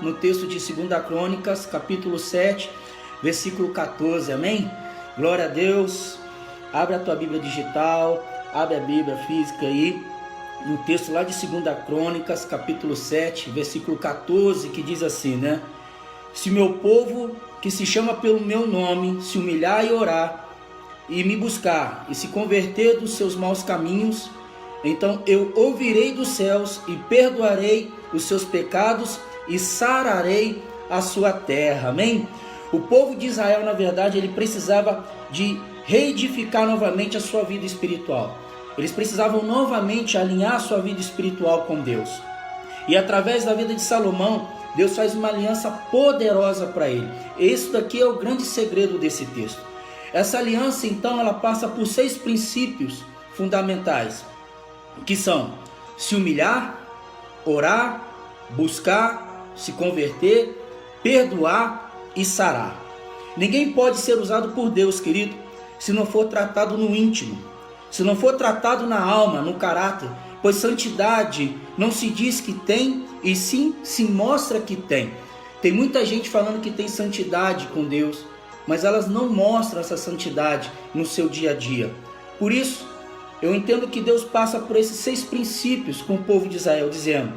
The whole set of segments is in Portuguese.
no texto de 2 Crônicas, capítulo 7, versículo 14, amém? Glória a Deus. Abre a tua Bíblia digital, abre a Bíblia física aí, no texto lá de 2 Crônicas, capítulo 7, versículo 14, que diz assim, né? Se meu povo, que se chama pelo meu nome, se humilhar e orar, e me buscar, e se converter dos seus maus caminhos, então eu ouvirei dos céus e perdoarei os seus pecados e sararei a sua terra, amém? O povo de Israel, na verdade, ele precisava de reedificar novamente a sua vida espiritual. Eles precisavam novamente alinhar a sua vida espiritual com Deus. E através da vida de Salomão, Deus faz uma aliança poderosa para ele. Esse daqui é o grande segredo desse texto. Essa aliança, então, ela passa por 6 princípios fundamentais, que são se humilhar, orar, buscar, se converter, perdoar e sarar. Ninguém pode ser usado por Deus, querido, se não for tratado no íntimo, se não for tratado na alma, no caráter, pois santidade não se diz que tem, e sim se mostra que tem. Tem muita gente falando que tem santidade com Deus, mas elas não mostram essa santidade no seu dia a dia. Por isso, eu entendo que Deus passa por esses 6 princípios com o povo de Israel, dizendo: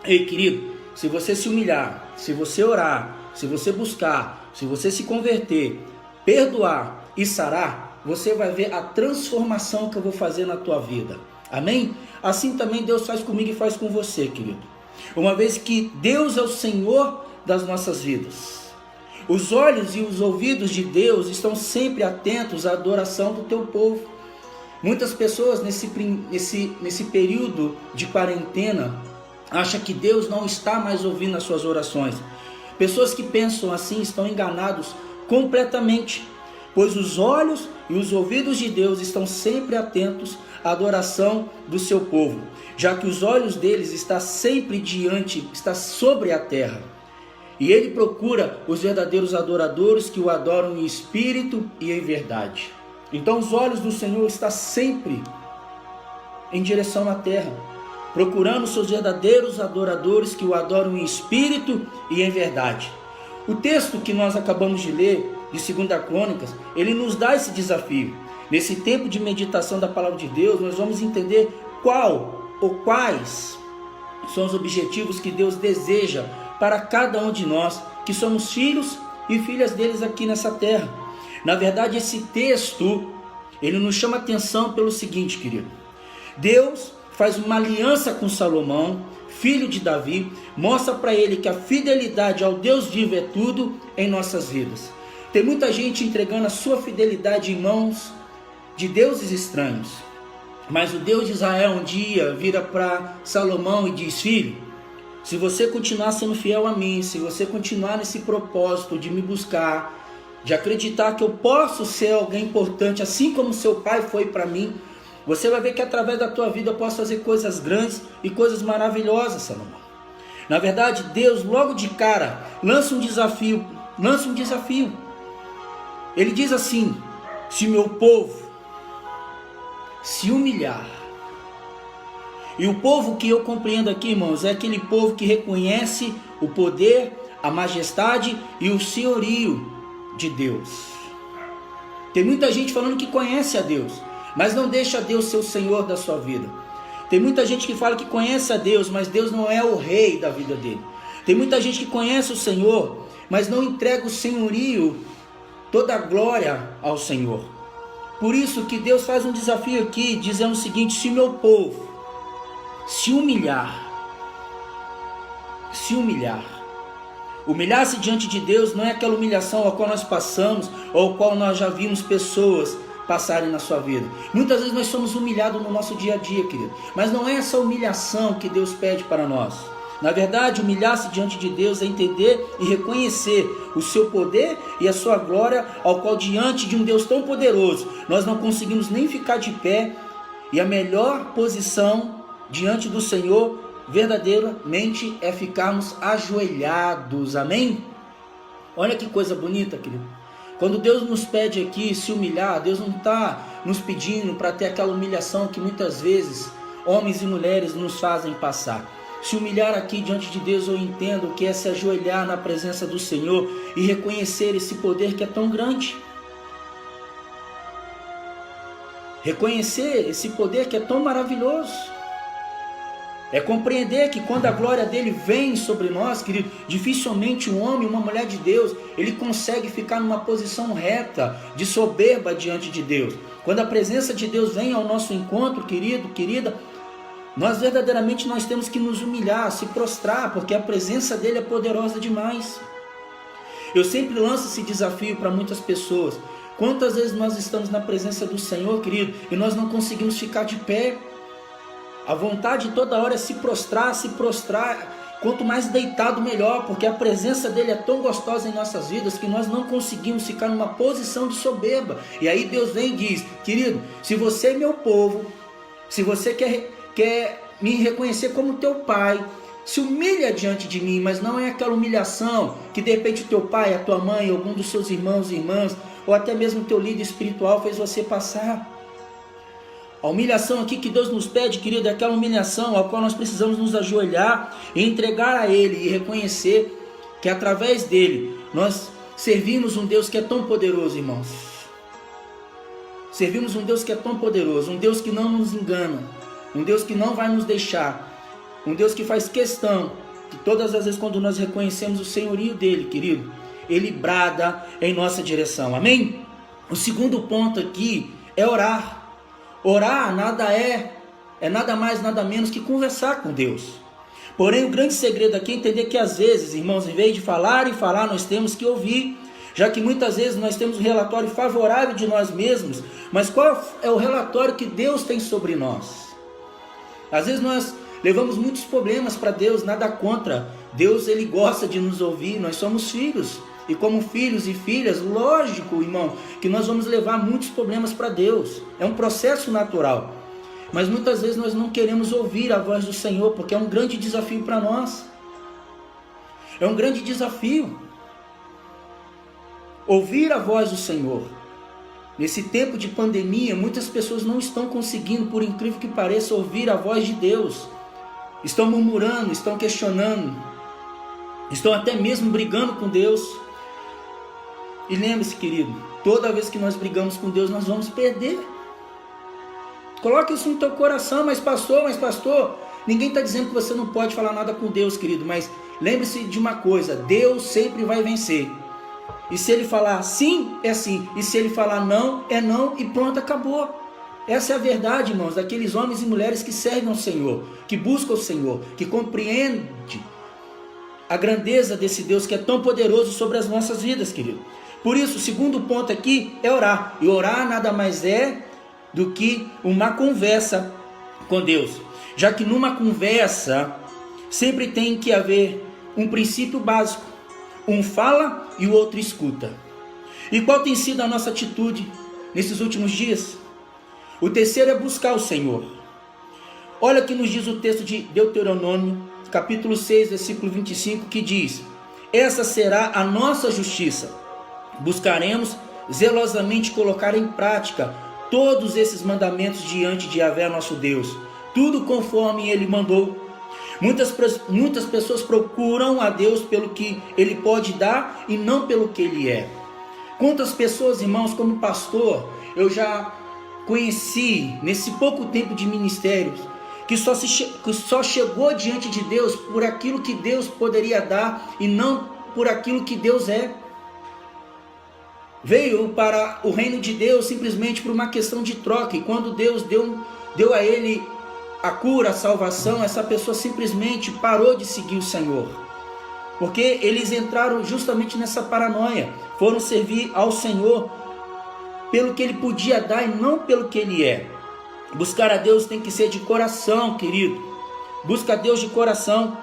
ei, querido, se você se humilhar, se você orar, se você buscar, se você se converter, perdoar e sarar, você vai ver a transformação que eu vou fazer na tua vida. Amém? Assim também Deus faz comigo e faz com você, querido. Uma vez que Deus é o Senhor das nossas vidas. Os olhos e os ouvidos de Deus estão sempre atentos à adoração do teu povo. Muitas pessoas nesse período de quarentena acham que Deus não está mais ouvindo as suas orações. Pessoas que pensam assim estão enganados completamente, pois os olhos e os ouvidos de Deus estão sempre atentos à adoração do seu povo, já que os olhos deles estão sempre está sobre a terra. E ele procura os verdadeiros adoradores que o adoram em espírito e em verdade. Então os olhos do Senhor estão sempre em direção à terra, procurando seus verdadeiros adoradores que o adoram em espírito e em verdade. O texto que nós acabamos de ler, de 2 Crônicas, ele nos dá esse desafio. Nesse tempo de meditação da palavra de Deus, nós vamos entender quais são os objetivos que Deus deseja para cada um de nós, que somos filhos e filhas deles aqui nessa terra. Na verdade, esse texto, ele nos chama a atenção pelo seguinte, querido. Deus faz uma aliança com Salomão, filho de Davi, mostra para ele que a fidelidade ao Deus vivo é tudo em nossas vidas. Tem muita gente entregando a sua fidelidade em mãos de deuses estranhos. Mas o Deus de Israel um dia vira para Salomão e diz: filho, se você continuar sendo fiel a mim, se você continuar nesse propósito de me buscar, de acreditar que eu posso ser alguém importante, assim como seu pai foi para mim, você vai ver que através da tua vida eu posso fazer coisas grandes e coisas maravilhosas, Salomão. Na verdade, Deus logo de cara lança um desafio. Ele diz assim: se meu povo se humilhar. E o povo que eu compreendo aqui, irmãos, é aquele povo que reconhece o poder, a majestade e o senhorio de Deus. Tem muita gente falando que conhece a Deus, mas não deixa Deus ser o Senhor da sua vida. Tem muita gente que fala que conhece a Deus, mas Deus não é o rei da vida dele. Tem muita gente que conhece o Senhor, mas não entrega o senhorio, toda a glória ao Senhor. Por isso que Deus faz um desafio aqui, dizendo o seguinte: se meu povo se humilhar, humilhar-se diante de Deus não é aquela humilhação a qual nós passamos, ou a qual nós já vimos pessoas passarem na sua vida. Muitas vezes nós somos humilhados no nosso dia a dia, querido, mas não é essa humilhação que Deus pede para nós. Na verdade, humilhar-se diante de Deus é entender e reconhecer o seu poder e a sua glória, ao qual diante de um Deus tão poderoso, nós não conseguimos nem ficar de pé, e a melhor posição diante do Senhor, verdadeiramente, é ficarmos ajoelhados, amém? Olha que coisa bonita, querido. Quando Deus nos pede aqui se humilhar, Deus não está nos pedindo para ter aquela humilhação que muitas vezes homens e mulheres nos fazem passar. Se humilhar aqui diante de Deus, eu entendo o que é se ajoelhar na presença do Senhor e reconhecer esse poder que é tão grande. Reconhecer esse poder que é tão maravilhoso. É compreender que quando a glória dele vem sobre nós, querido, dificilmente um homem, uma mulher de Deus, ele consegue ficar numa posição reta, de soberba diante de Deus. Quando a presença de Deus vem ao nosso encontro, querido, querida, nós verdadeiramente temos que nos humilhar, se prostrar, porque a presença dele é poderosa demais. Eu sempre lanço esse desafio para muitas pessoas. Quantas vezes nós estamos na presença do Senhor, querido, e nós não conseguimos ficar de pé? A vontade toda hora é se prostrar, quanto mais deitado melhor, porque a presença dele é tão gostosa em nossas vidas que nós não conseguimos ficar numa posição de soberba. E aí Deus vem e diz: querido, se você é meu povo, se você quer me reconhecer como teu pai, se humilha diante de mim, mas não é aquela humilhação que de repente o teu pai, a tua mãe, algum dos seus irmãos e irmãs, ou até mesmo o teu líder espiritual fez você passar. A humilhação aqui que Deus nos pede, querido, é aquela humilhação ao qual nós precisamos nos ajoelhar e entregar a Ele e reconhecer que através dele nós servimos um Deus que é tão poderoso, irmãos. Servimos um Deus que é tão poderoso, um Deus que não nos engana, um Deus que não vai nos deixar, um Deus que faz questão que todas as vezes quando nós reconhecemos o senhorio dele, querido, ele brada em nossa direção, amém? O segundo ponto aqui é orar. Orar é nada mais, nada menos que conversar com Deus. Porém, o grande segredo aqui é entender que às vezes, irmãos, em vez de falar e falar, nós temos que ouvir. Já que muitas vezes nós temos um relatório favorável de nós mesmos, mas qual é o relatório que Deus tem sobre nós? Às vezes nós levamos muitos problemas para Deus, nada contra. Deus, ele gosta de nos ouvir, nós somos filhos. E como filhos e filhas, lógico, irmão, que nós vamos levar muitos problemas para Deus. É um processo natural. Mas muitas vezes nós não queremos ouvir a voz do Senhor, porque é um grande desafio para nós. É um grande desafio. Ouvir a voz do Senhor. Nesse tempo de pandemia, muitas pessoas não estão conseguindo, por incrível que pareça, ouvir a voz de Deus. Estão murmurando, estão questionando, estão até mesmo brigando com Deus. E lembre-se, querido, toda vez que nós brigamos com Deus, nós vamos perder. Coloque isso no teu coração, mas pastor, ninguém está dizendo que você não pode falar nada com Deus, querido, mas lembre-se de uma coisa: Deus sempre vai vencer. E se ele falar sim, é sim, e se ele falar não, é não, e pronto, acabou. Essa é a verdade, irmãos, daqueles homens e mulheres que servem ao Senhor, que buscam o Senhor, que compreendem a grandeza desse Deus que é tão poderoso sobre as nossas vidas, querido. Por isso, o segundo ponto aqui é orar. E orar nada mais é do que uma conversa com Deus. Já que numa conversa sempre tem que haver um princípio básico. Um fala e o outro escuta. E qual tem sido a nossa atitude nesses últimos dias? O terceiro é buscar o Senhor. Olha o que nos diz o texto de Deuteronômio, capítulo 6, versículo 25, que diz: essa será a nossa justiça. Buscaremos zelosamente colocar em prática todos esses mandamentos diante de Yahvé, nosso Deus, tudo conforme Ele mandou. Muitas pessoas procuram a Deus pelo que Ele pode dar e não pelo que Ele é. Quantas pessoas, irmãos, como pastor, eu já conheci nesse pouco tempo de ministérios, que só chegou diante de Deus por aquilo que Deus poderia dar e não por aquilo que Deus é. Veio para o reino de Deus simplesmente por uma questão de troca, e quando Deus deu a ele a cura, a salvação, essa pessoa simplesmente parou de seguir o Senhor, porque eles entraram justamente nessa paranoia, foram servir ao Senhor pelo que Ele podia dar e não pelo que Ele é. Buscar a Deus tem que ser de coração, querido. Busca a Deus de coração,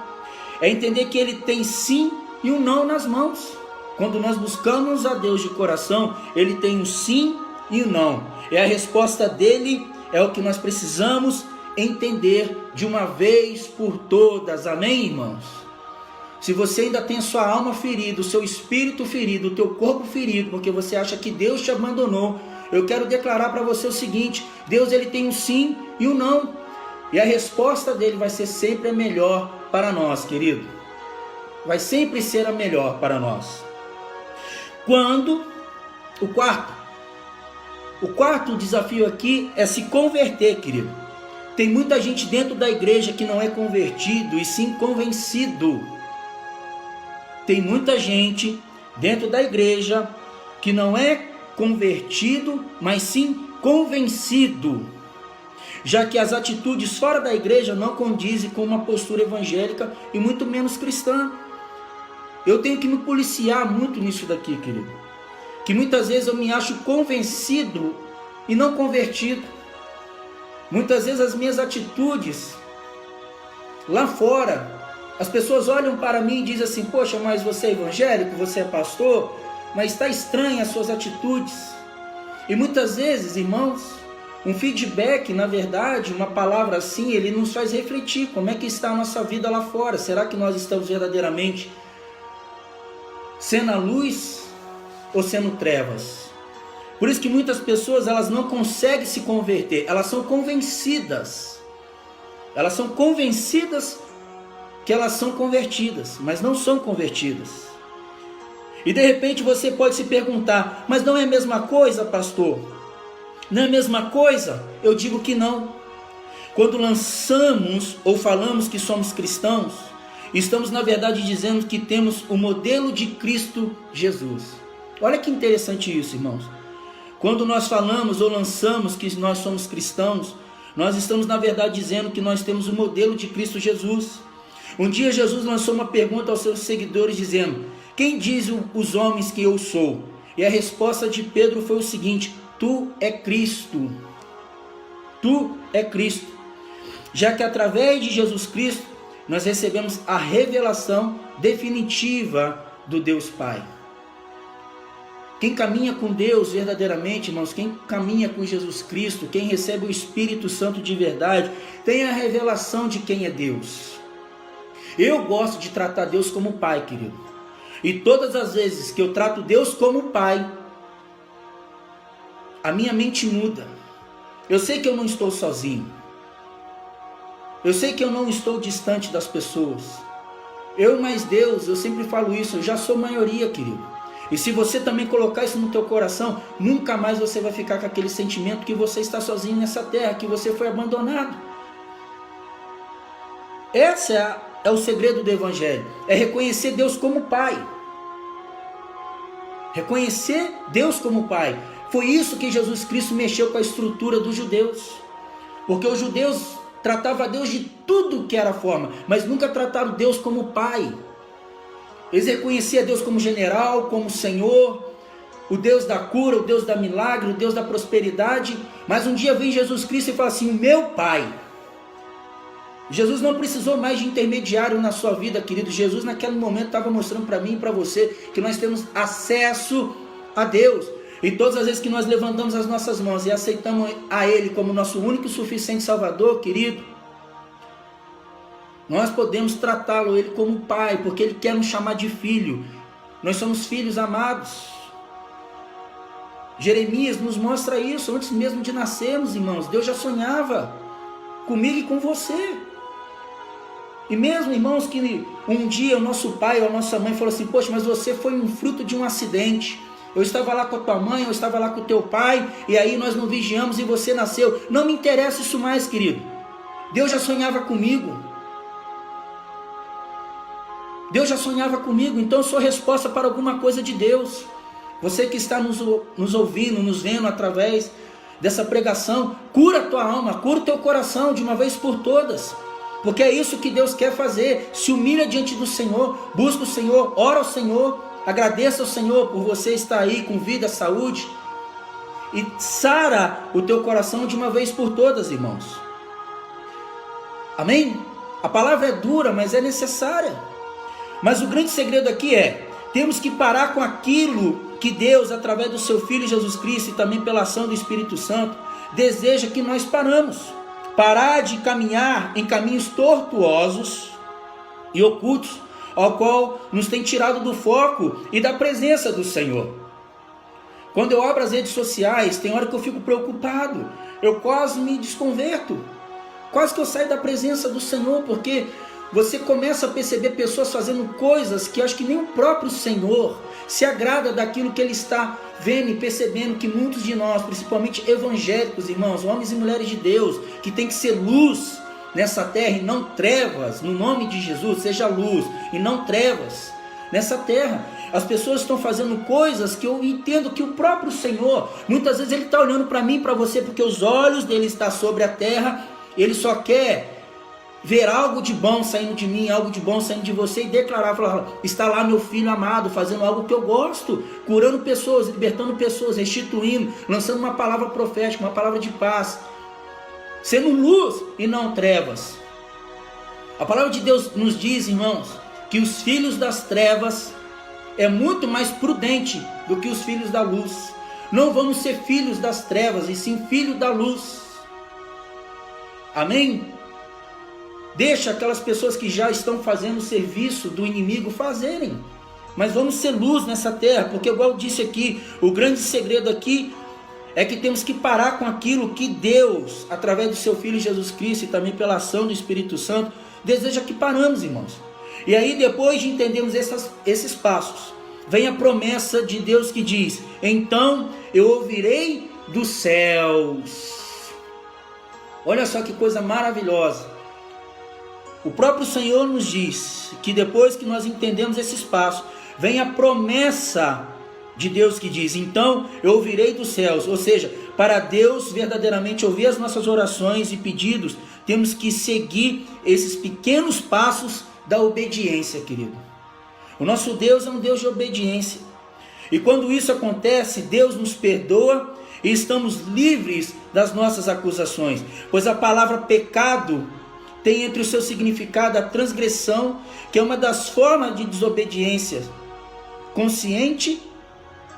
é entender que Ele tem sim e um não nas mãos. Quando nós buscamos a Deus de coração, Ele tem um sim e um não. E a resposta dEle é o que nós precisamos entender de uma vez por todas. Amém, irmãos? Se você ainda tem a sua alma ferida, o seu espírito ferido, o teu corpo ferido, porque você acha que Deus te abandonou, eu quero declarar para você o seguinte: Deus, Ele tem um sim e um não. E a resposta dele vai ser sempre a melhor para nós, querido. Vai sempre ser a melhor para nós. Quando o quarto desafio aqui é se converter, querido. Tem muita gente dentro da igreja que não é convertido e sim convencido. Tem muita gente dentro da igreja que não é convertido, mas sim convencido, já que as atitudes fora da igreja não condizem com uma postura evangélica e muito menos cristã. Eu tenho que me policiar muito nisso daqui, querido, que muitas vezes eu me acho convencido e não convertido. Muitas vezes as minhas atitudes lá fora, as pessoas olham para mim e dizem assim: poxa, mas você é evangélico, você é pastor, mas está estranha as suas atitudes. E muitas vezes, irmãos, um feedback, na verdade, uma palavra assim, ele nos faz refletir como é que está a nossa vida lá fora. Será que nós estamos verdadeiramente sendo a luz ou sendo trevas? Por isso que muitas pessoas, elas não conseguem se converter, elas são convencidas. Elas são convencidas que elas são convertidas, mas não são convertidas. E de repente você pode se perguntar: mas não é a mesma coisa, pastor? Não é a mesma coisa? Eu digo que não. Quando lançamos ou falamos que somos cristãos, estamos na verdade dizendo que temos o modelo de Cristo Jesus. Olha que interessante isso, irmãos. Quando nós falamos ou lançamos que nós somos cristãos, nós estamos na verdade dizendo que nós temos o modelo de Cristo Jesus. Um dia Jesus lançou uma pergunta aos seus seguidores dizendo: quem diz os homens que eu sou? E a resposta de Pedro foi o seguinte: tu é Cristo. Tu é Cristo. Já que através de Jesus Cristo nós recebemos a revelação definitiva do Deus Pai. Quem caminha com Deus verdadeiramente, irmãos, quem caminha com Jesus Cristo, quem recebe o Espírito Santo de verdade, tem a revelação de quem é Deus. Eu gosto de tratar Deus como Pai, querido. E todas as vezes que eu trato Deus como Pai, a minha mente muda. Eu sei que eu não estou sozinho. Eu sei que eu não estou distante das pessoas. Eu mais Deus, eu sempre falo isso, eu já sou maioria, querido. E se você também colocar isso no teu coração, nunca mais você vai ficar com aquele sentimento que você está sozinho nessa terra, que você foi abandonado. Esse é o segredo do Evangelho, é reconhecer Deus como Pai. Reconhecer Deus como Pai. Foi isso que Jesus Cristo mexeu com a estrutura dos judeus. Porque os judeus tratavam Deus de tudo que era forma, mas nunca trataram Deus como Pai. Eles reconheciam Deus como general, como Senhor, o Deus da cura, o Deus da milagre, o Deus da prosperidade. Mas um dia vem Jesus Cristo e fala assim: o meu Pai. Jesus não precisou mais de intermediário na sua vida, querido. Jesus naquele momento estava mostrando para mim e para você que nós temos acesso a Deus. E todas as vezes que nós levantamos as nossas mãos e aceitamos a Ele como nosso único e suficiente Salvador, querido, nós podemos tratá-lo Ele como Pai, porque Ele quer nos chamar de filho. Nós somos filhos amados. Jeremias nos mostra isso, antes mesmo de nascermos, irmãos. Deus já sonhava comigo e com você. E mesmo, irmãos, que um dia o nosso pai ou a nossa mãe falou assim: poxa, mas você foi um fruto de um acidente. Eu estava lá com a tua mãe, eu estava lá com o teu pai, e aí nós não vigiamos e você nasceu. Não me interessa isso mais, querido. Deus já sonhava comigo. Deus já sonhava comigo, então eu sou resposta para alguma coisa de Deus. Você que está nos ouvindo, nos vendo através dessa pregação, cura a tua alma, cura o teu coração de uma vez por todas. Porque é isso que Deus quer fazer. Se humilha diante do Senhor, busca o Senhor, ora ao Senhor, agradeça ao Senhor por você estar aí com vida, saúde, e sara o teu coração de uma vez por todas, irmãos. Amém? A palavra é dura, mas é necessária. Mas o grande segredo aqui é: temos que parar com aquilo que Deus, através do seu Filho Jesus Cristo e também pela ação do Espírito Santo, deseja que nós paramos. Parar de caminhar em caminhos tortuosos e ocultos, ao qual nos tem tirado do foco e da presença do Senhor. Quando eu abro as redes sociais, tem hora que eu fico preocupado, eu quase me desconverto, quase que eu saio da presença do Senhor, porque você começa a perceber pessoas fazendo coisas que acho que nem o próprio Senhor se agrada daquilo que Ele está vendo e percebendo, que muitos de nós, principalmente evangélicos, irmãos, homens e mulheres de Deus, que tem que ser luz nessa terra e não trevas, no nome de Jesus, seja luz e não trevas nessa terra. As pessoas estão fazendo coisas que eu entendo que o próprio Senhor, muitas vezes Ele está olhando para mim e para você, porque os olhos dele estão sobre a terra, Ele só quer ver algo de bom saindo de mim, algo de bom saindo de você, e declarar, falar, está lá meu filho amado, fazendo algo que eu gosto, curando pessoas, libertando pessoas, restituindo, lançando uma palavra profética, uma palavra de paz, sendo luz e não trevas. A palavra de Deus nos diz, irmãos, que os filhos das trevas é muito mais prudente do que os filhos da luz. Não vamos ser filhos das trevas, e sim filhos da luz. Amém? Deixa aquelas pessoas que já estão fazendo o serviço do inimigo fazerem. Mas vamos ser luz nessa terra, porque igual eu disse aqui, o grande segredo aqui é que temos que parar com aquilo que Deus, através do seu Filho Jesus Cristo e também pela ação do Espírito Santo, deseja que paramos, irmãos. E aí, depois de entendermos esses passos, vem a promessa de Deus que diz: então eu ouvirei dos céus. Olha só que coisa maravilhosa. O próprio Senhor nos diz que depois que nós entendemos esses passos, vem a promessa de Deus que diz: então eu ouvirei dos céus. Ou seja, para Deus verdadeiramente ouvir as nossas orações e pedidos, temos que seguir esses pequenos passos da obediência, querido. O nosso Deus é um Deus de obediência. E quando isso acontece, Deus nos perdoa e estamos livres das nossas acusações. Pois a palavra pecado tem entre o seu significado a transgressão, que é uma das formas de desobediência consciente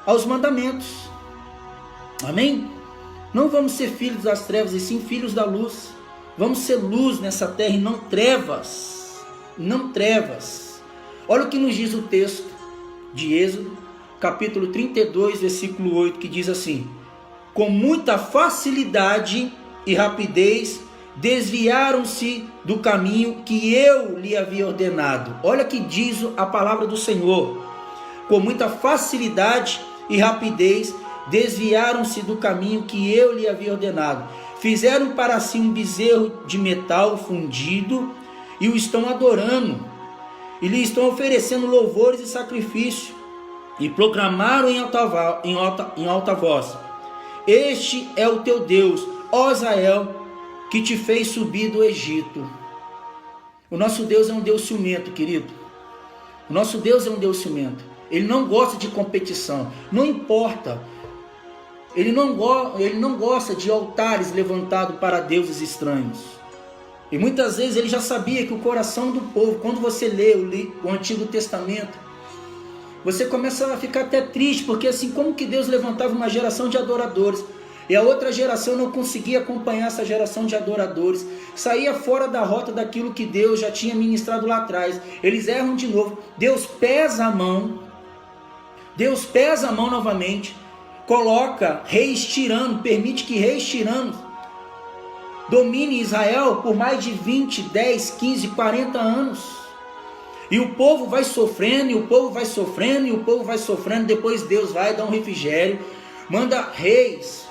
aos mandamentos. Amém? Não vamos ser filhos das trevas, e sim filhos da luz. Vamos ser luz nessa terra e não trevas. Não trevas. Olha o que nos diz o texto de Êxodo, capítulo 32, versículo 8, que diz assim: com muita facilidade e rapidez desviaram-se do caminho que eu lhe havia ordenado. Olha que diz a palavra do Senhor: com muita facilidade e rapidez desviaram-se do caminho que eu lhe havia ordenado. Fizeram para si um bezerro de metal fundido e o estão adorando, e lhe estão oferecendo louvores e sacrifício, e proclamaram em alta voz: este é o teu Deus, ó Israel, que te fez subir do Egito. O nosso Deus é um Deus ciumento, querido. O nosso Deus é um Deus ciumento. Ele não gosta de competição, não importa. Ele não gosta de altares levantados para deuses estranhos. E muitas vezes ele já sabia que o coração do povo, quando você lê o Antigo Testamento, você começa a ficar até triste, porque assim, como que Deus levantava uma geração de adoradores, e a outra geração não conseguia acompanhar essa geração de adoradores, saía fora da rota daquilo que Deus já tinha ministrado lá atrás. Eles erram de novo, Deus pesa a mão novamente, coloca reis tiranos, permite que reis tiranos domine Israel por mais de 20, 10, 15, 40 anos. E o povo vai sofrendo, e o povo vai sofrendo, e o povo vai sofrendo. Depois Deus vai dar um refrigério, manda reis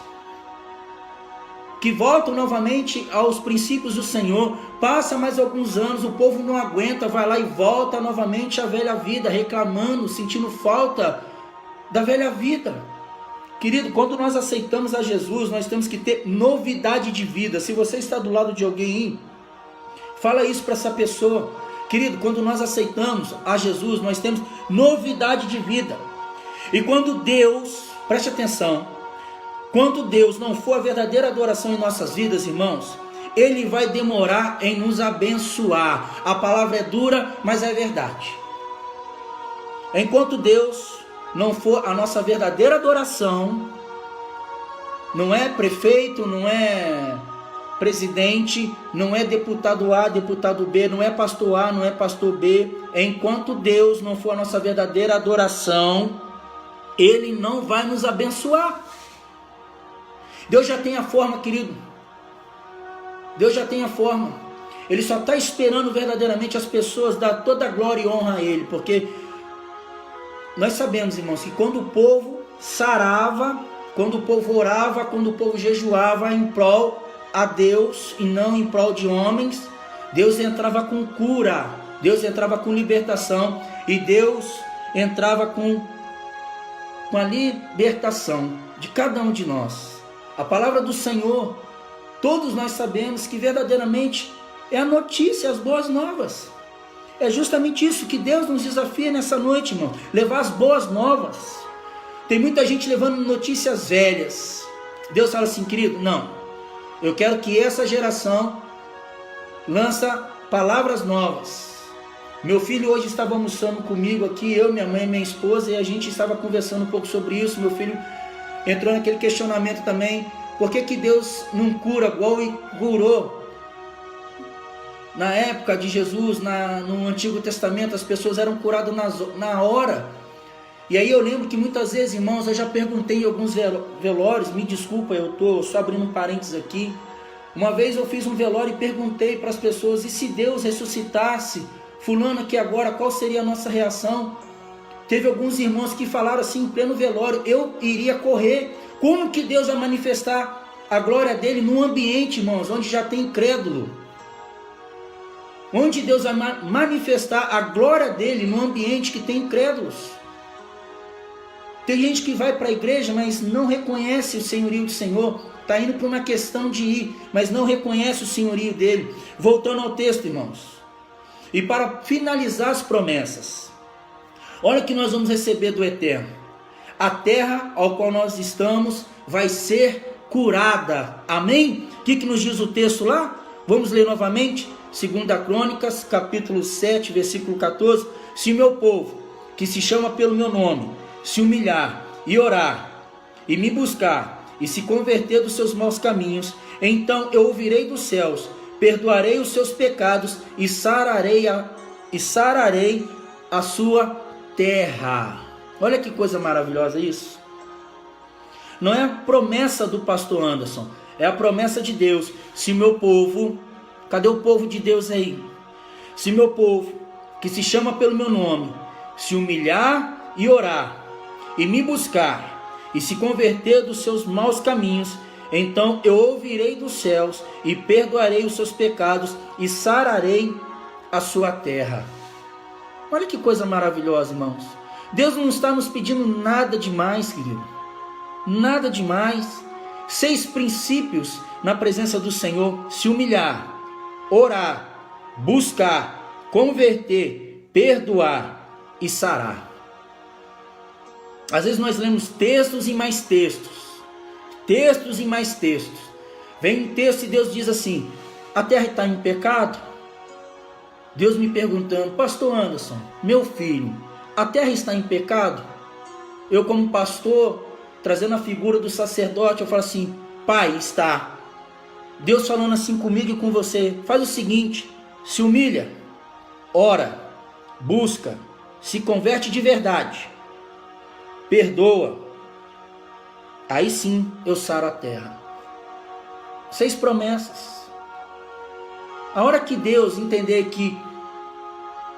que voltam novamente aos princípios do Senhor. Passa mais alguns anos, o povo não aguenta, vai lá e volta novamente à velha vida, reclamando, sentindo falta da velha vida. Querido, quando nós aceitamos a Jesus, nós temos que ter novidade de vida. Se você está do lado de alguém, fala isso para essa pessoa. Querido, quando nós aceitamos a Jesus, nós temos novidade de vida. E quando Deus, preste atenção, quando Deus não for a verdadeira adoração em nossas vidas, irmãos, Ele vai demorar em nos abençoar. A palavra é dura, mas é verdade. Enquanto Deus não for a nossa verdadeira adoração, não é prefeito, não é presidente, não é deputado A, deputado B, não é pastor A, não é pastor B, enquanto Deus não for a nossa verdadeira adoração, Ele não vai nos abençoar. Deus já tem a forma, querido. Deus já tem a forma. Ele só está esperando verdadeiramente as pessoas dar toda a glória e honra a Ele, porque nós sabemos, irmãos, que quando o povo sarava, quando o povo orava, quando o povo jejuava em prol a Deus e não em prol de homens, Deus entrava com cura, Deus entrava com libertação e Deus entrava com a libertação de cada um de nós. A palavra do Senhor, todos nós sabemos que verdadeiramente é a notícia, as boas novas. É justamente isso que Deus nos desafia nessa noite, irmão, levar as boas novas. Tem muita gente levando notícias velhas. Deus fala assim, querido, não, eu quero que essa geração lança palavras novas. Meu filho hoje estava almoçando comigo aqui, eu, minha mãe e minha esposa, e a gente estava conversando um pouco sobre isso. Meu filho entrou naquele questionamento também, por que Deus não cura igual e curou na época de Jesus, no Antigo Testamento? As pessoas eram curadas na hora. E aí eu lembro que muitas vezes, irmãos, eu já perguntei em alguns velórios, me desculpa, eu estou só abrindo um parênteses aqui. Uma vez eu fiz um velório e perguntei para as pessoas, e se Deus ressuscitasse fulano aqui agora, qual seria a nossa reação? Teve alguns irmãos que falaram assim, em pleno velório, eu iria correr. Como que Deus vai manifestar a glória dele num ambiente, irmãos, onde já tem incrédulo? Onde Deus vai manifestar a glória dele num ambiente que tem incrédulos? Tem gente que vai para a igreja, mas não reconhece o senhorio do Senhor. Está indo para uma questão de ir, mas não reconhece o senhorio dele. Voltando ao texto, irmãos. E para finalizar as promessas, olha o que nós vamos receber do Eterno. A terra ao qual nós estamos vai ser curada. Amém? O que nos diz o texto lá? Vamos ler novamente. 2 Crônicas, capítulo 7, versículo 14. Se o meu povo, que se chama pelo meu nome, se humilhar e orar, e me buscar, e se converter dos seus maus caminhos, então eu ouvirei dos céus, perdoarei os seus pecados e sararei a sua terra. Olha que coisa maravilhosa isso. Não é a promessa do pastor Anderson, é a promessa de Deus. Se meu povo, cadê o povo de Deus aí? Se meu povo, que se chama pelo meu nome, se humilhar e orar, e me buscar, e se converter dos seus maus caminhos, então eu ouvirei dos céus e perdoarei os seus pecados e sararei a sua terra. Olha que coisa maravilhosa, irmãos. Deus não está nos pedindo nada demais, querido. Nada demais. 6 princípios na presença do Senhor: se humilhar, orar, buscar, converter, perdoar e sarar. Às vezes nós lemos textos e mais textos. Textos e mais textos. Vem um texto e Deus diz assim: a terra está em pecado? Deus me perguntando: pastor Anderson, meu filho, a terra está em pecado? Eu, como pastor, trazendo a figura do sacerdote, eu falo assim: pai, está. Deus falando assim comigo e com você: faz o seguinte, se humilha, ora, busca, se converte de verdade, perdoa, aí sim eu saro a terra. 6 promessas. A hora que Deus entender que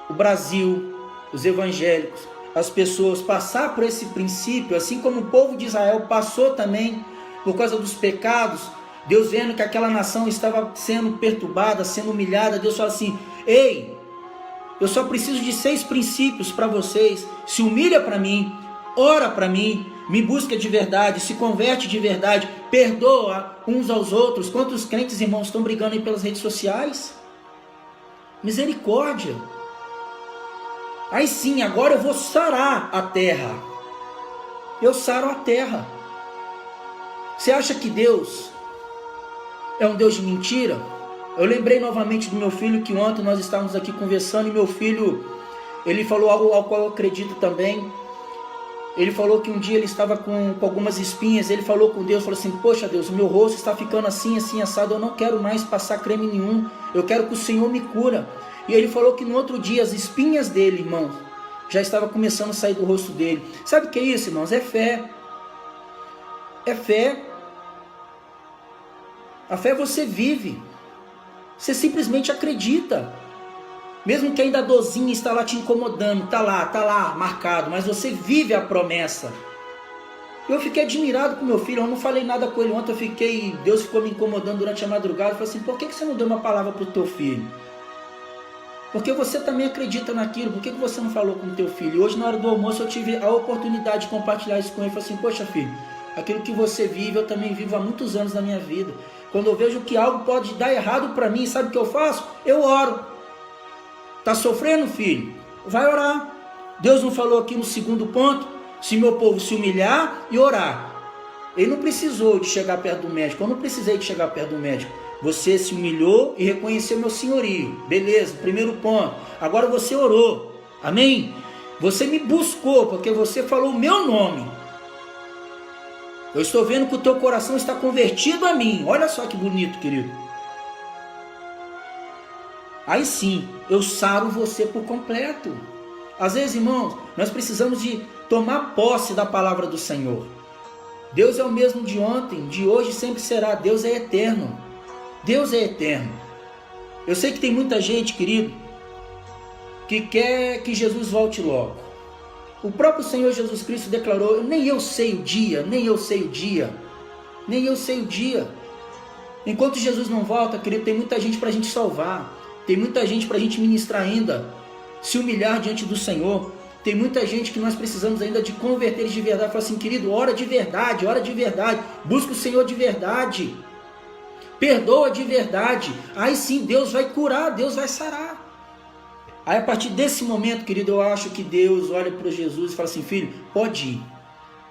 o Brasil, os evangélicos, as pessoas passar por esse princípio, assim como o povo de Israel passou também por causa dos pecados, Deus vendo que aquela nação estava sendo perturbada, sendo humilhada, Deus fala assim: ei, eu só preciso de 6 princípios para vocês. Se humilha para mim, ora para mim, me busca de verdade, se converte de verdade, perdoa uns aos outros. Quantos crentes, irmãos, estão brigando aí pelas redes sociais? Misericórdia. Aí sim, agora eu vou sarar a terra. Eu saro a terra. Você acha que Deus é um Deus de mentira? Eu lembrei novamente do meu filho, que ontem nós estávamos aqui conversando, e meu filho, ele falou algo ao qual eu acredito também. Ele falou que um dia ele estava com algumas espinhas. Ele falou com Deus, falou assim: poxa Deus, o meu rosto está ficando assim, assim, assado, eu não quero mais passar creme nenhum, eu quero que o Senhor me cura. E ele falou que no outro dia as espinhas dele, irmãos, já estavam começando a sair do rosto dele. Sabe o que é isso, irmãos? É fé. É fé. A fé você vive. Você simplesmente acredita. Mesmo que ainda a dorzinha está lá te incomodando, está lá, marcado, mas você vive a promessa. Eu fiquei admirado com meu filho, eu não falei nada com ele ontem, Deus ficou me incomodando durante a madrugada, eu falei assim, por que você não deu uma palavra para o teu filho? Porque você também acredita naquilo, por que você não falou com o teu filho? E hoje na hora do almoço eu tive a oportunidade de compartilhar isso com ele, eu falei assim, poxa filho, aquilo que você vive eu também vivo há muitos anos na minha vida. Quando eu vejo que algo pode dar errado para mim, sabe o que eu faço? Eu oro. Está sofrendo, filho? Vai orar. Deus não falou aqui no segundo ponto? Se meu povo se humilhar e orar. Ele não precisou de chegar perto do médico. Eu não precisei de chegar perto do médico. Você se humilhou e reconheceu meu senhorio. Beleza, primeiro ponto. Agora você orou. Amém? Você me buscou porque você falou o meu nome. Eu estou vendo que o teu coração está convertido a mim. Olha só que bonito, querido. Aí sim, eu saro você por completo. Às vezes, irmãos, nós precisamos de tomar posse da palavra do Senhor. Deus é o mesmo de ontem, de hoje sempre será. Deus é eterno. Deus é eterno. Eu sei que tem muita gente, querido, que quer que Jesus volte logo. O próprio Senhor Jesus Cristo declarou, nem eu sei o dia. Enquanto Jesus não volta, querido, tem muita gente para a gente salvar. Tem muita gente para a gente ministrar ainda, se humilhar diante do Senhor. Tem muita gente que nós precisamos ainda de converter de verdade. Fala assim, querido, ora de verdade, busca o Senhor de verdade, perdoa de verdade. Aí sim Deus vai curar, Deus vai sarar. Aí a partir desse momento, querido, eu acho que Deus olha para Jesus e fala assim, filho, pode ir,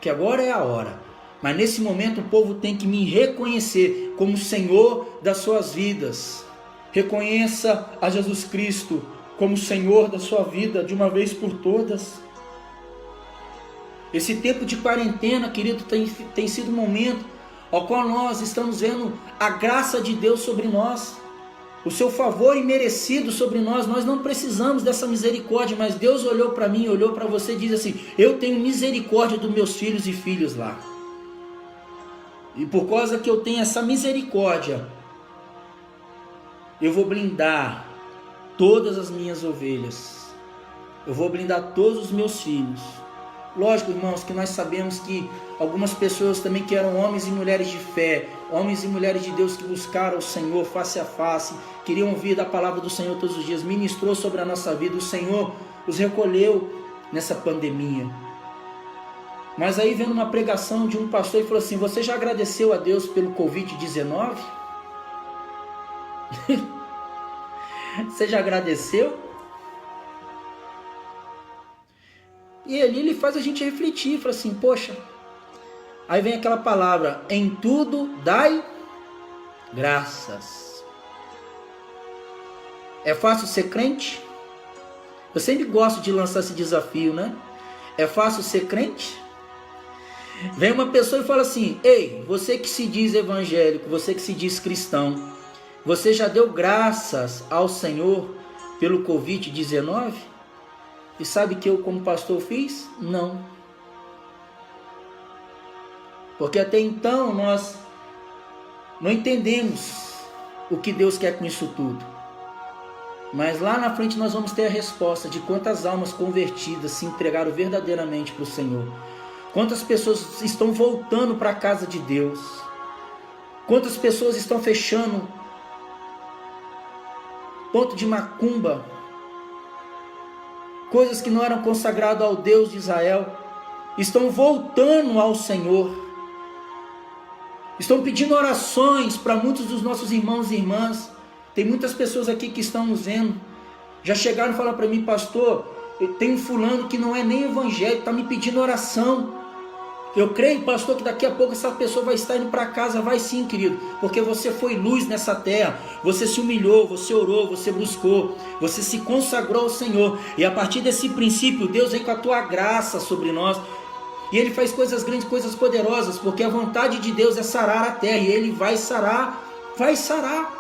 que agora é a hora. Mas nesse momento o povo tem que me reconhecer como Senhor das suas vidas. Reconheça a Jesus Cristo como Senhor da sua vida de uma vez por todas. Esse tempo de quarentena, querido, tem sido um momento ao qual nós estamos vendo a graça de Deus sobre nós, o seu favor imerecido sobre nós. Nós não precisamos dessa misericórdia, mas Deus olhou para mim, olhou para você e diz assim, eu tenho misericórdia dos meus filhos e filhas lá. E por causa que eu tenho essa misericórdia, eu vou blindar todas as minhas ovelhas. Eu vou blindar todos os meus filhos. Lógico, irmãos, que nós sabemos que algumas pessoas também que eram homens e mulheres de fé, homens e mulheres de Deus que buscaram o Senhor face a face, queriam ouvir da palavra do Senhor todos os dias, ministrou sobre a nossa vida. O Senhor os recolheu nessa pandemia. Mas aí vendo uma pregação de um pastor e falou assim, você já agradeceu a Deus pelo Covid-19? Você já agradeceu? E ali ele faz a gente refletir, fala assim, poxa, aí vem aquela palavra, em tudo dai graças. É fácil ser crente? Eu sempre gosto de lançar esse desafio, né? É fácil ser crente? Vem uma pessoa e fala assim, ei, você que se diz evangélico, você que se diz cristão, você já deu graças ao Senhor pelo Covid-19? E sabe que eu como pastor fiz? Não. Porque até então nós não entendemos o que Deus quer com isso tudo. Mas lá na frente nós vamos ter a resposta de quantas almas convertidas se entregaram verdadeiramente para o Senhor. Quantas pessoas estão voltando para a casa de Deus. Quantas pessoas estão fechando ponto de macumba, coisas que não eram consagradas ao Deus de Israel, estão voltando ao Senhor, estão pedindo orações para muitos dos nossos irmãos e irmãs. Tem muitas pessoas aqui que estão nos vendo, já chegaram e falaram para mim, pastor, tem um fulano que não é nem evangélico, está me pedindo oração. Eu creio, pastor, que daqui a pouco essa pessoa vai estar indo para casa. Vai sim, querido, porque você foi luz nessa terra, você se humilhou, você orou, você buscou, você se consagrou ao Senhor, e a partir desse princípio, Deus vem com a tua graça sobre nós, e Ele faz coisas grandes, coisas poderosas, porque a vontade de Deus é sarar a terra, e Ele vai sarar, vai sarar.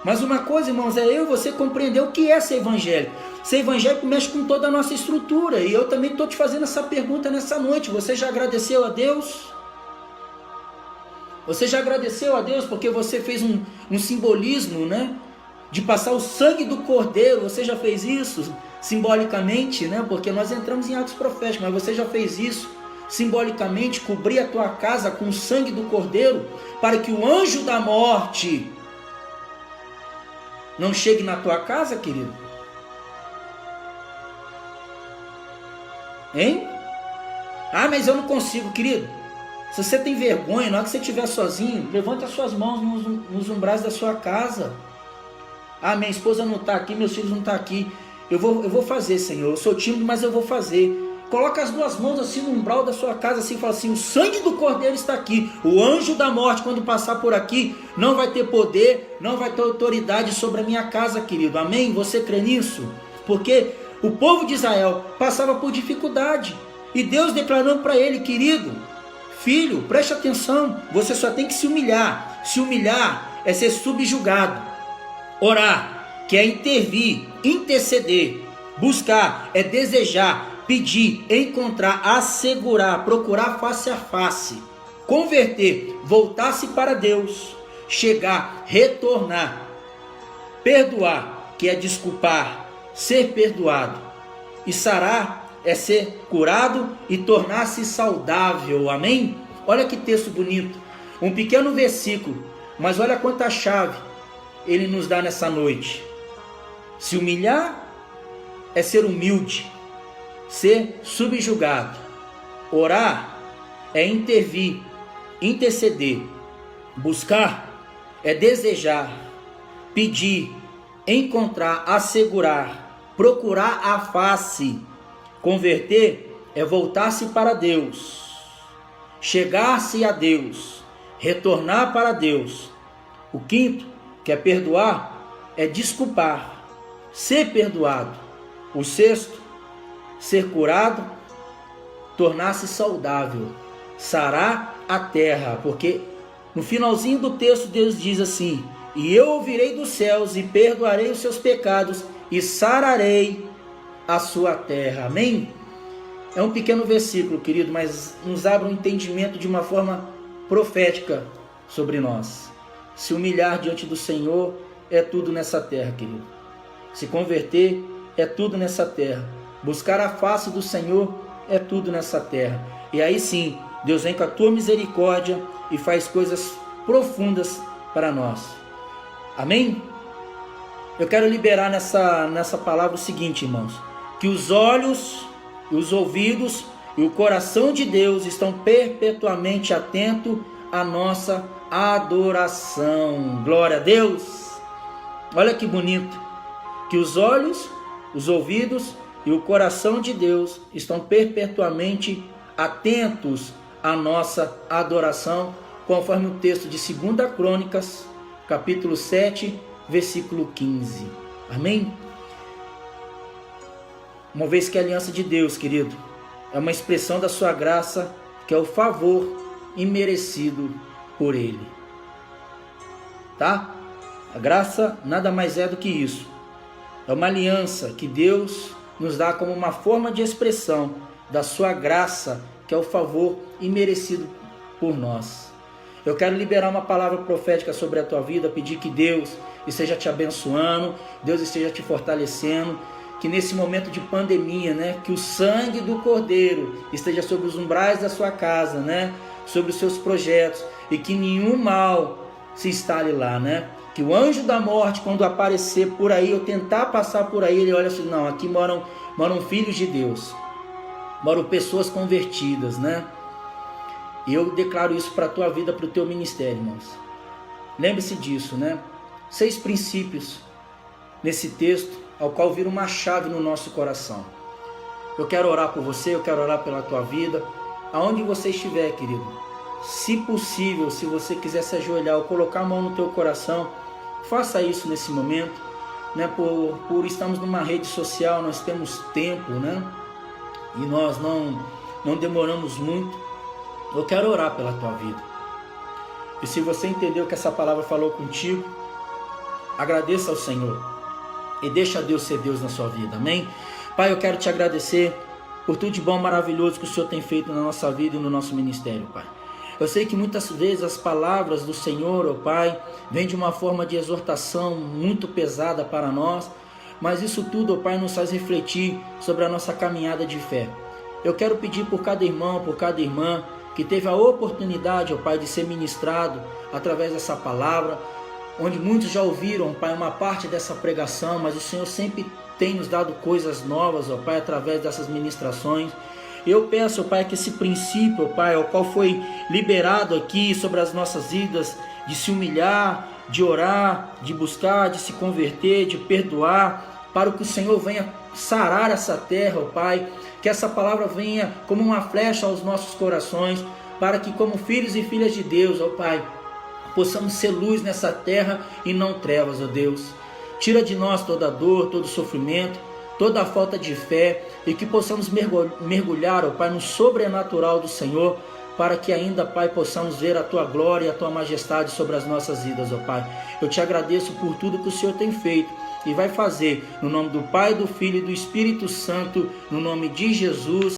Mas uma coisa, irmãos, é eu e você compreender o que é ser evangélico. Ser evangélico mexe com toda a nossa estrutura. E eu também estou te fazendo essa pergunta nessa noite. Você já agradeceu a Deus? Você já agradeceu a Deus porque você fez um simbolismo, né? De passar o sangue do Cordeiro. Você já fez isso simbolicamente, né? Porque nós entramos em atos proféticos, mas você já fez isso simbolicamente, cobrir a tua casa com o sangue do Cordeiro, para que o anjo da morte não chegue na tua casa, querido? Hein? Ah, mas eu não consigo, querido. Se você tem vergonha, na hora que você estiver sozinho, levante as suas mãos nos umbrais da sua casa. Ah, minha esposa não está aqui, meus filhos não estão aqui. Eu vou fazer, Senhor. Eu sou tímido, mas eu vou fazer. Coloca as duas mãos assim no umbral da sua casa, assim, e fala assim: o sangue do Cordeiro está aqui. O anjo da morte, quando passar por aqui, não vai ter poder, não vai ter autoridade sobre a minha casa, querido. Amém? Você crê nisso? Porque o povo de Israel passava por dificuldade. E Deus declarando para ele: querido, filho, preste atenção, você só tem que se humilhar. Se humilhar é ser subjugado. Orar, que é intervir, interceder. Buscar é desejar, pedir, encontrar, assegurar, procurar face a face. Converter, voltar-se para Deus. Chegar, retornar. Perdoar, que é desculpar, ser perdoado. E sarar é ser curado e tornar-se saudável. Amém? Olha que texto bonito. Um pequeno versículo, mas olha quanta chave ele nos dá nessa noite. Se humilhar é ser humilde, ser subjugado. Orar é intervir, interceder. Buscar é desejar, pedir, encontrar, assegurar, procurar a face. Converter é voltar-se para Deus, chegar-se a Deus, retornar para Deus. O quinto, que é perdoar, é desculpar, ser perdoado. O sexto, ser curado, tornar-se saudável, sarar a terra. Porque no finalzinho do texto Deus diz assim: e eu ouvirei dos céus e perdoarei os seus pecados e sararei a sua terra. Amém? É um pequeno versículo, querido, mas nos abre um entendimento de uma forma profética sobre nós. Se humilhar diante do Senhor é tudo nessa terra, querido. Se converter é tudo nessa terra. Buscar a face do Senhor é tudo nessa terra. E aí sim, Deus vem com a tua misericórdia e faz coisas profundas para nós. Amém? Eu quero liberar nessa palavra o seguinte, irmãos: que os olhos, os ouvidos e o coração de Deus estão perpetuamente atentos à nossa adoração. Glória a Deus! Olha que bonito, que os olhos, os ouvidos e o coração de Deus estão perpetuamente atentos à nossa adoração, conforme o texto de 2 Crônicas, capítulo 7, versículo 15. Amém? Uma vez que a aliança de Deus, querido, é uma expressão da sua graça, que é o favor imerecido por Ele. Tá? A graça nada mais é do que isso. É uma aliança que Deus nos dá como uma forma de expressão da sua graça, que é o favor imerecido por nós. Eu quero liberar uma palavra profética sobre a tua vida, pedir que Deus esteja te abençoando, Deus esteja te fortalecendo, que nesse momento de pandemia, né, que o sangue do Cordeiro esteja sobre os umbrais da sua casa, né, sobre os seus projetos, e que nenhum mal se instale lá, né? Que o anjo da morte, quando aparecer por aí, ou tentar passar por aí, ele olha assim: não, aqui moram filhos de Deus, moram pessoas convertidas, né? E eu declaro isso para a tua vida, para o teu ministério, irmãos. Lembre-se disso, né? 6 princípios nesse texto, ao qual vira uma chave no nosso coração. Eu quero orar por você, eu quero orar pela tua vida, aonde você estiver, querido. Se possível, se você quiser se ajoelhar ou colocar a mão no teu coração, faça isso nesse momento, né? Por estarmos numa rede social, nós temos tempo, né? E nós não demoramos muito. Eu quero orar pela tua vida. E se você entendeu que essa palavra falou contigo, agradeça ao Senhor e deixa Deus ser Deus na sua vida. Amém? Pai, eu quero te agradecer por tudo de bom, maravilhoso que o Senhor tem feito na nossa vida e no nosso ministério, Pai. Eu sei que muitas vezes as palavras do Senhor, ó Pai, vêm de uma forma de exortação muito pesada para nós, mas isso tudo, ó Pai, nos faz refletir sobre a nossa caminhada de fé. Eu quero pedir por cada irmão, por cada irmã, que teve a oportunidade, ó Pai, de ser ministrado através dessa palavra, onde muitos já ouviram, Pai, uma parte dessa pregação, mas o Senhor sempre tem nos dado coisas novas, ó Pai, através dessas ministrações. Eu peço, ó Pai, que esse princípio, ó Pai, o qual foi liberado aqui sobre as nossas vidas, de se humilhar, de orar, de buscar, de se converter, de perdoar, para que o Senhor venha sarar essa terra, ó Pai, que essa palavra venha como uma flecha aos nossos corações, para que como filhos e filhas de Deus, ó Pai, possamos ser luz nessa terra e não trevas, ó Deus. Tira de nós toda dor, todo sofrimento, toda a falta de fé, e que possamos mergulhar, ó Pai, no sobrenatural do Senhor, para que ainda, Pai, possamos ver a Tua glória e a Tua majestade sobre as nossas vidas, ó Pai. Eu te agradeço por tudo que o Senhor tem feito e vai fazer, no nome do Pai, do Filho e do Espírito Santo, no nome de Jesus.